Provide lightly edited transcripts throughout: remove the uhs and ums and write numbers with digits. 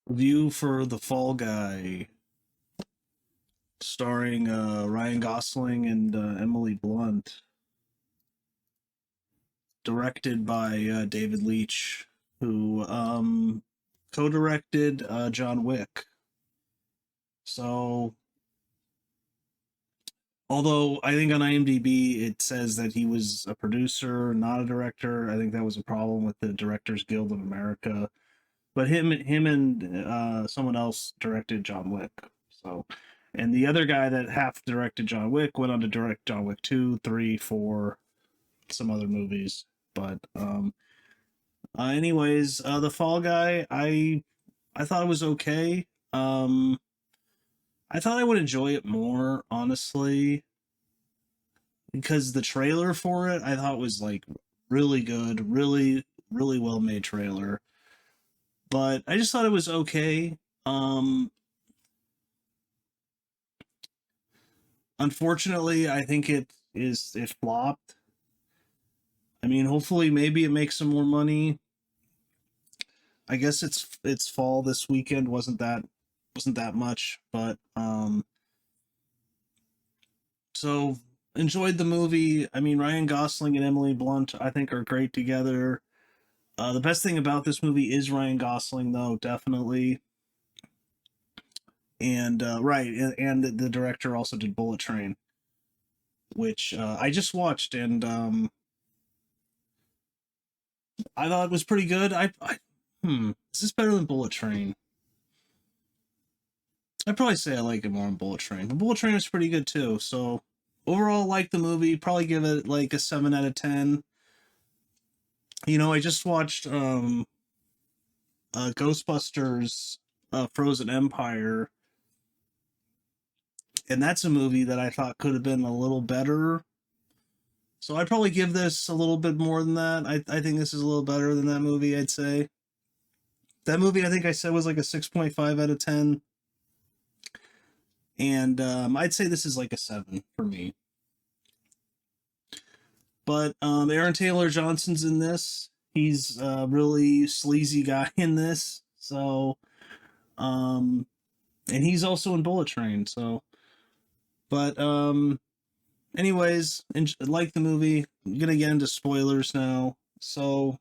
Review for The Fall Guy, starring Ryan Gosling and Emily Blunt, directed by David Leitch, who co-directed John Wick. So, although I think on IMDb it says that he was a producer, not a director, I think that was a problem with the Directors Guild of America. But him and someone else directed John Wick. So, and the other guy that half directed John Wick went on to direct John Wick 2, 3, 4, some other movies. But anyways, the Fall Guy, I thought it was okay. I thought I would enjoy it more, honestly, because the trailer for it I thought was like really good, really well made trailer. But I just thought it was okay. Unfortunately, I think it flopped. I mean, hopefully, maybe it makes some more money. I guess it's fall this weekend wasn't that much, but so enjoyed the movie. I mean, Ryan Gosling and Emily Blunt I think are great together. The best thing about this movie is Ryan Gosling, though, definitely. And right, and the director also did Bullet Train, which I just watched, and I thought it was pretty good. Is this better than Bullet Train? I'd probably say I like it more than Bullet Train, but Bullet Train was pretty good too. So overall, like the movie, probably give it like a 7 out of 10. I just watched Ghostbusters, Frozen Empire, and that's a movie that I thought could have been a little better. So I'd probably give this a little bit more than that. I think this is a little better than that movie. I'd say that movie I think I said was like a 6.5 out of 10. And I'd say this is like a 7 for me. But Aaron Taylor Johnson's in this. He's a really sleazy guy in this. So, um, and he's also in Bullet Train. So, but anyways, like the movie. I'm gonna get into spoilers now. So,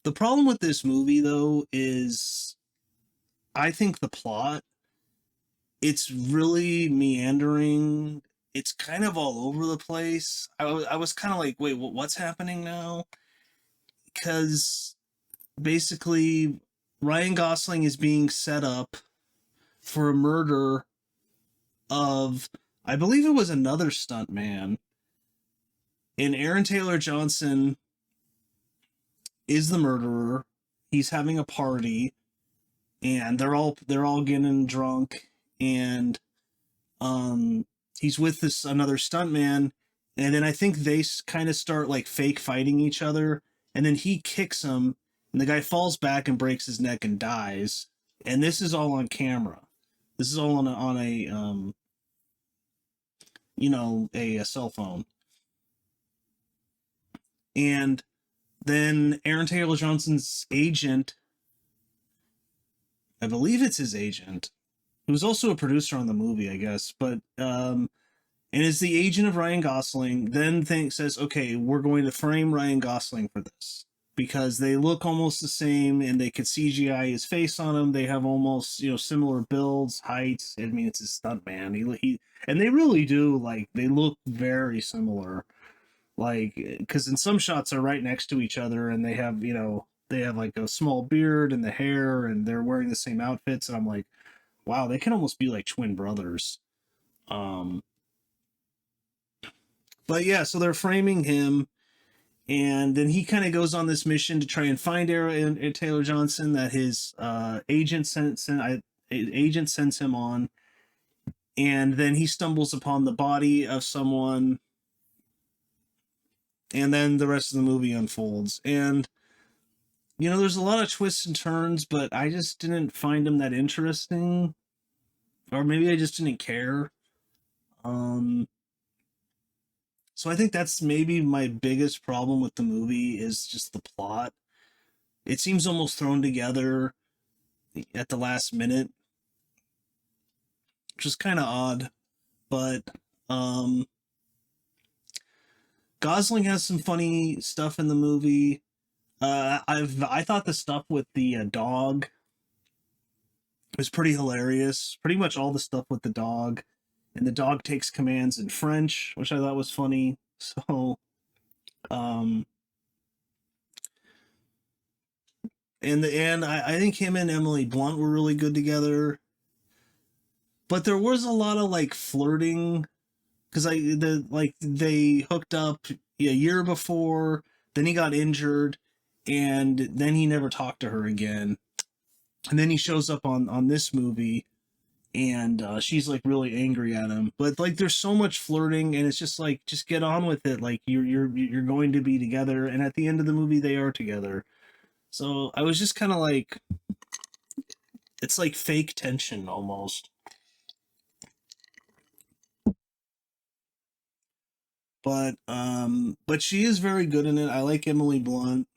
the problem with this movie though is, I think the plot, it's really meandering. It's kind of all over the place. I was kind of like, wait, what's happening now? Because basically, Ryan Gosling is being set up for a murder of, I believe it was another stuntman, and Aaron Taylor Johnson is the murderer. He's having a party, and they're all getting drunk, and um he's with this another stuntman, and then I think they kind of start like fake fighting each other, and then he kicks him, and the guy falls back and breaks his neck and dies. And this is all on camera. This is all on a cell phone. And then Aaron Taylor Johnson's agent, I believe it's his agent, who's also a producer on the movie, I guess, but and is the agent of Ryan Gosling, then says, okay, we're going to frame Ryan Gosling for this because they look almost the same, and they could CGI his face on him. They have almost similar builds, heights. I mean, it's a stuntman. And they really do, like, they look very similar. Like, because in some shots they're right next to each other, and they have like a small beard and the hair, and they're wearing the same outfits, and I'm like, wow, they can almost be like twin brothers. Um, but yeah, so they're framing him, and then he kind of goes on this mission to try and find Aaron Taylor Johnson that his agent sends him on, and then he stumbles upon the body of someone, and then the rest of the movie unfolds. And there's a lot of twists and turns, but I just didn't find them that interesting, or maybe I just didn't care. Um, so I think that's maybe my biggest problem with the movie is just the plot. It seems almost thrown together at the last minute, which is kind of odd. But um, Gosling has some funny stuff in the movie. I thought the stuff with the dog was pretty hilarious. Pretty much all the stuff with the dog, and the dog takes commands in French, which I thought was funny. So, um, in the end, I think him and Emily Blunt were really good together. But there was a lot of like flirting because they hooked up a year before, then he got injured, and then he never talked to her again. And then he shows up on this movie, and she's like really angry at him. But like, there's so much flirting, and it's just like, just get on with it. Like you're going to be together, and at the end of the movie, they are together. So I was just kind of like, it's like fake tension almost. But she is very good in it. I like Emily Blunt.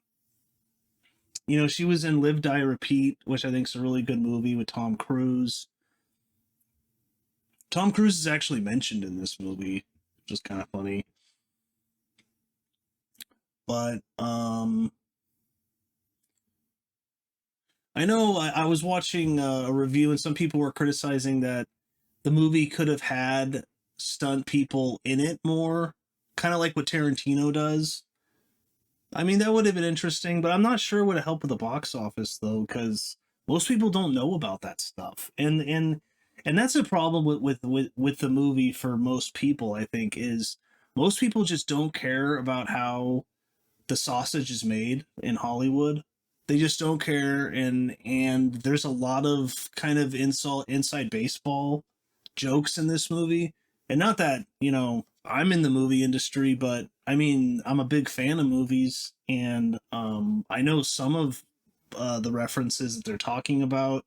You know, she was in Live Die Repeat, which I think is a really good movie with Tom Cruise. Tom Cruise is actually mentioned in this movie, which is kind of funny. But I know I was watching a review, and some people were criticizing that the movie could have had stunt people in it more, kind of like what Tarantino does. I mean, that would have been interesting, but I'm not sure it would have helped with the box office though, because most people don't know about that stuff, and that's a problem with the movie for most people. I think is most people just don't care about how the sausage is made in Hollywood. They just don't care, and there's a lot of kind of inside baseball jokes in this movie. And not that, I'm in the movie industry, but I mean, I'm a big fan of movies, and I know some of the references that they're talking about,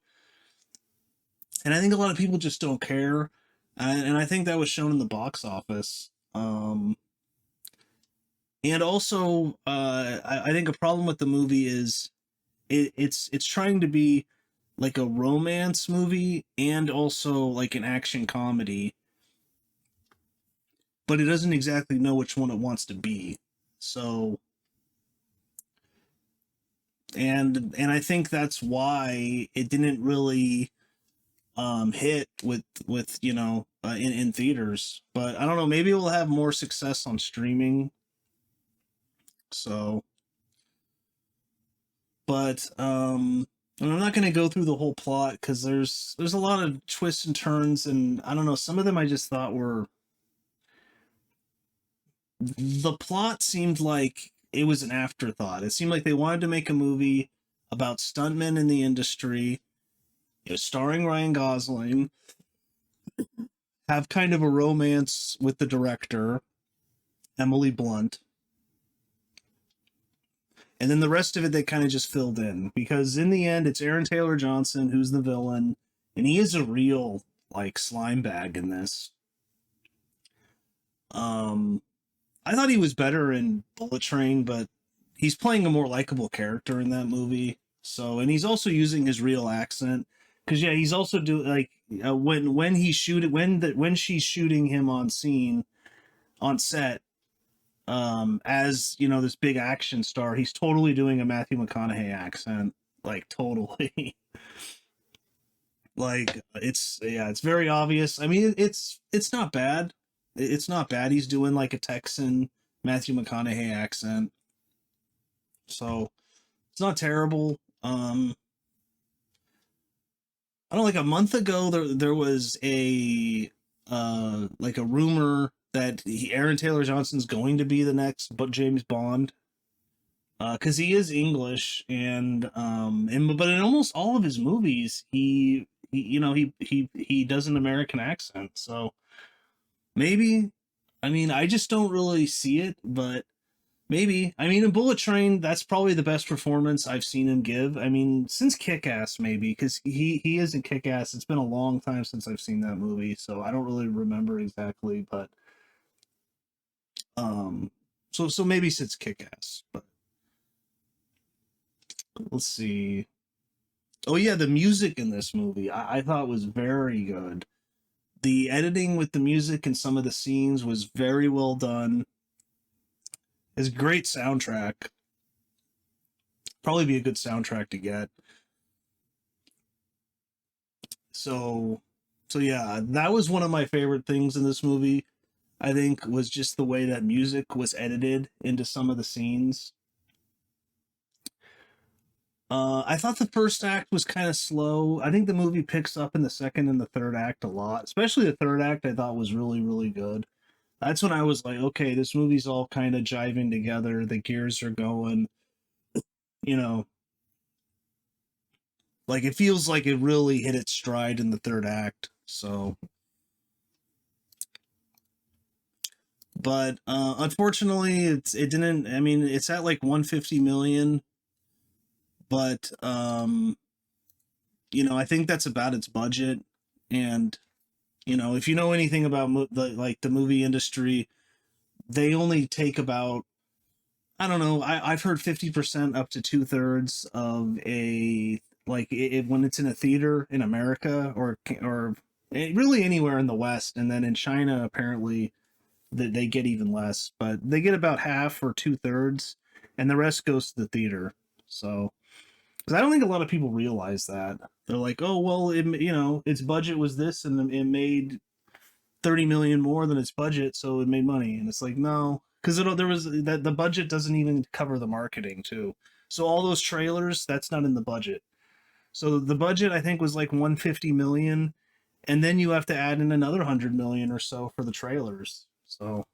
and I think a lot of people just don't care, and I think that was shown in the box office. And also, I think a problem with the movie is it's trying to be like a romance movie and also like an action comedy, but it doesn't exactly know which one it wants to be. So, and I think that's why it didn't really hit with in theaters. But I don't know, maybe we'll have more success on streaming. So, but and I'm not going to go through the whole plot because there's a lot of twists and turns, and I don't know, some of them I just thought were, the plot seemed like it was an afterthought. It seemed like they wanted to make a movie about stuntmen in the industry, starring Ryan Gosling, have kind of a romance with the director, Emily Blunt, and then the rest of it they kind of just filled in because in the end it's Aaron Taylor Johnson who's the villain, and he is a real like slime bag in this. Um, I thought he was better in Bullet Train, but he's playing a more likable character in that movie. So, and he's also using his real accent because yeah, he's also doing like when he's shooting when she's shooting him on scene on set, as this big action star, he's totally doing a Matthew McConaughey accent, like totally. Like it's very obvious. I mean, it's not bad. It's not bad. He's doing like a Texan Matthew McConaughey accent, so it's not terrible. I don't know, like a month ago there was a like a rumor that Aaron Taylor Johnson's going to be the next but James Bond, because he is English, and but in almost all of his movies he does an American accent. So maybe, I mean, I just don't really see it, but maybe. I mean, in Bullet Train, that's probably the best performance I've seen him give. I mean, since Kick Ass, maybe, because he isn't Kick Ass. It's been a long time since I've seen that movie, so I don't really remember exactly. But um, so maybe since Kick Ass, but let's see. Oh yeah, the music in this movie I thought was very good. The editing with the music and some of the scenes was very well done. It's a great soundtrack. Probably be a good soundtrack to get. So so yeah, that was one of my favorite things in this movie. I think was just the way that music was edited into some of the scenes. I thought the first act was kind of slow. I think the movie picks up in the second and the third act a lot, especially the third act. I thought was really, really good. That's when I was like, okay, this movie's all kind of jiving together. The gears are going. You know, like it feels like it really hit its stride in the third act. So, but unfortunately, it didn't. I mean, it's at like 150 million, but I think that's about its budget. And if you know anything about the movie industry, they only take about, I don't know. I've heard 50% up to 2/3 of a, like when it's in a theater in America, or really anywhere in the West, and then in China apparently they get even less, but they get about half or 2/3, and the rest goes to the theater. So, because I don't think a lot of people realize that. They're like, oh well, its budget was this, and it made 30 million more than its budget, so it made money. And it's like, no, because there was that the budget doesn't even cover the marketing too. So all those trailers, that's not in the budget. So the budget I think was like 150 million, and then you have to add in another 100 million or so for the trailers. So,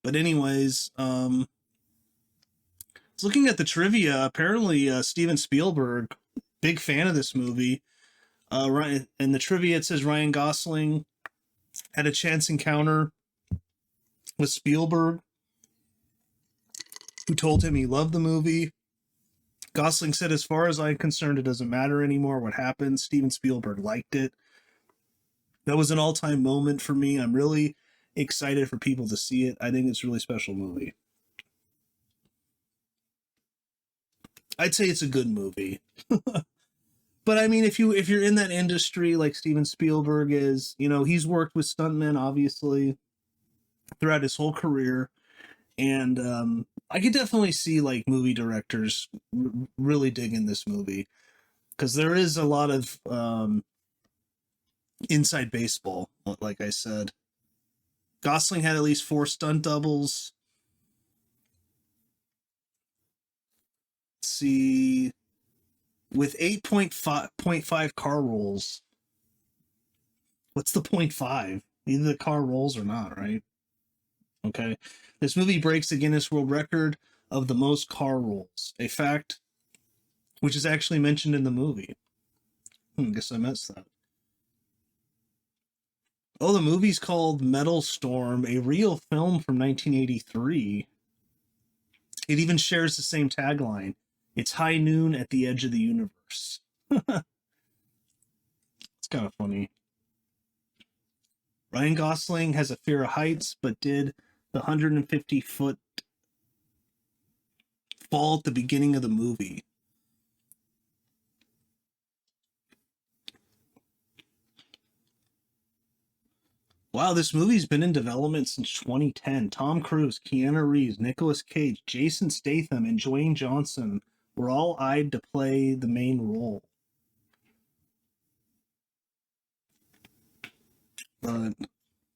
but anyways, looking at the trivia, apparently Steven Spielberg, big fan of this movie. Ryan, in the trivia it says Ryan Gosling had a chance encounter with Spielberg, who told him he loved the movie. Gosling said, as far as I'm concerned, it doesn't matter anymore what happened. Steven Spielberg liked it. That was an all time moment for me. I'm really excited for people to see it. I think it's a really special movie. I'd say it's a good movie. But I mean, if you're in that industry like Steven Spielberg is, he's worked with stuntmen obviously throughout his whole career, and I could definitely see like movie directors really digging this movie because there is a lot of inside baseball. Like I said, Gosling had at least 4 stunt doubles. Let's see, with 8.5 car rolls. What's the point five? Either the car rolls or not, right? Okay. This movie breaks the Guinness World Record of the most car rolls, a fact which is actually mentioned in the movie. Guess I missed that. Oh, the movie's called Metal Storm, a real film from 1983. It even shares the same tagline. It's high noon at the edge of the universe. It's kind of funny. Ryan Gosling has a fear of heights, but did the 150-foot fall at the beginning of the movie. Wow, this movie's been in development since 2010. Tom Cruise, Keanu Reeves, Nicolas Cage, Jason Statham, and Dwayne Johnson were all eyed to play the main role. But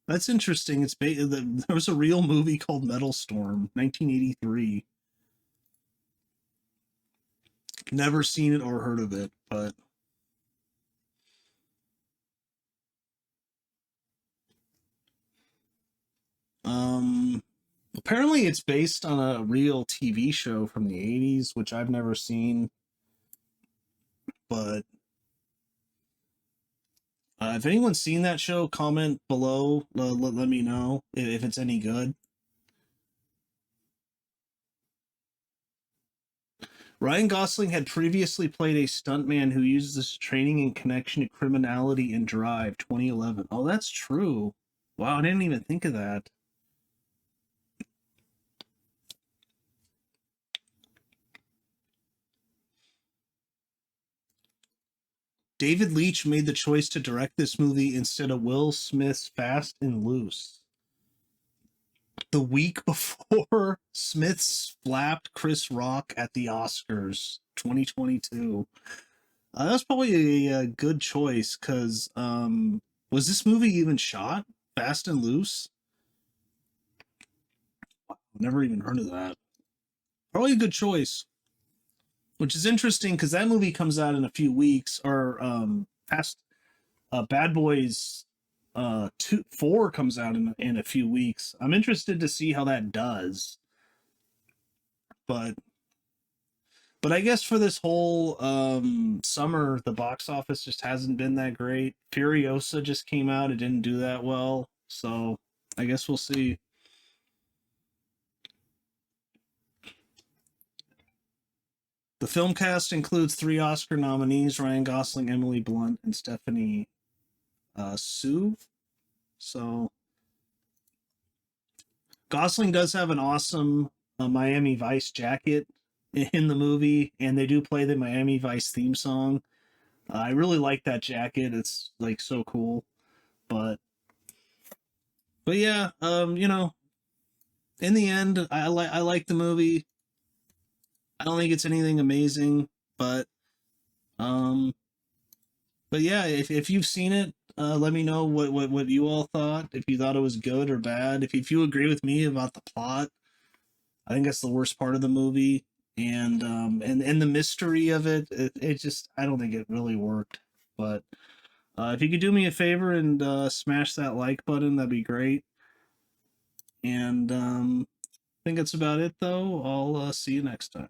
that's interesting. There was a real movie called Metal Storm, 1983. Never seen it or heard of it, but um, apparently it's based on a real TV show from the 80s, which I've never seen. But if anyone's seen that show, comment below. Let me know if it's any good. Ryan Gosling had previously played a stuntman who uses his training in connection to criminality in Drive 2011. Oh, that's true. Wow, I didn't even think of that. David Leitch made the choice to direct this movie instead of Will Smith's Fast and Loose. The week before Smith slapped Chris Rock at the Oscars 2022. That's probably a good choice because was this movie even shot? Fast and Loose? Never even heard of that. Probably a good choice. Which is interesting because that movie comes out in a few weeks, or past Bad Boys 4 comes out in a few weeks. I'm interested to see how that does. But I guess for this whole summer, the box office just hasn't been that great. Furiosa just came out; it didn't do that well, so I guess we'll see. The film cast includes 3 Oscar nominees: Ryan Gosling, Emily Blunt, and Stephanie Sue. So Gosling does have an awesome Miami Vice jacket in the movie, and they do play the Miami Vice theme song. I really like that jacket. It's like so cool. But yeah, in the end, I like the movie. I don't think it's anything amazing, but um, yeah, if you've seen it, let me know what you all thought. If you thought it was good or bad. If you agree with me about the plot, I think that's the worst part of the movie, and the mystery of it. It just I don't think it really worked. But if you could do me a favor and smash that like button, that'd be great. And I think that's about it, though. I'll see you next time.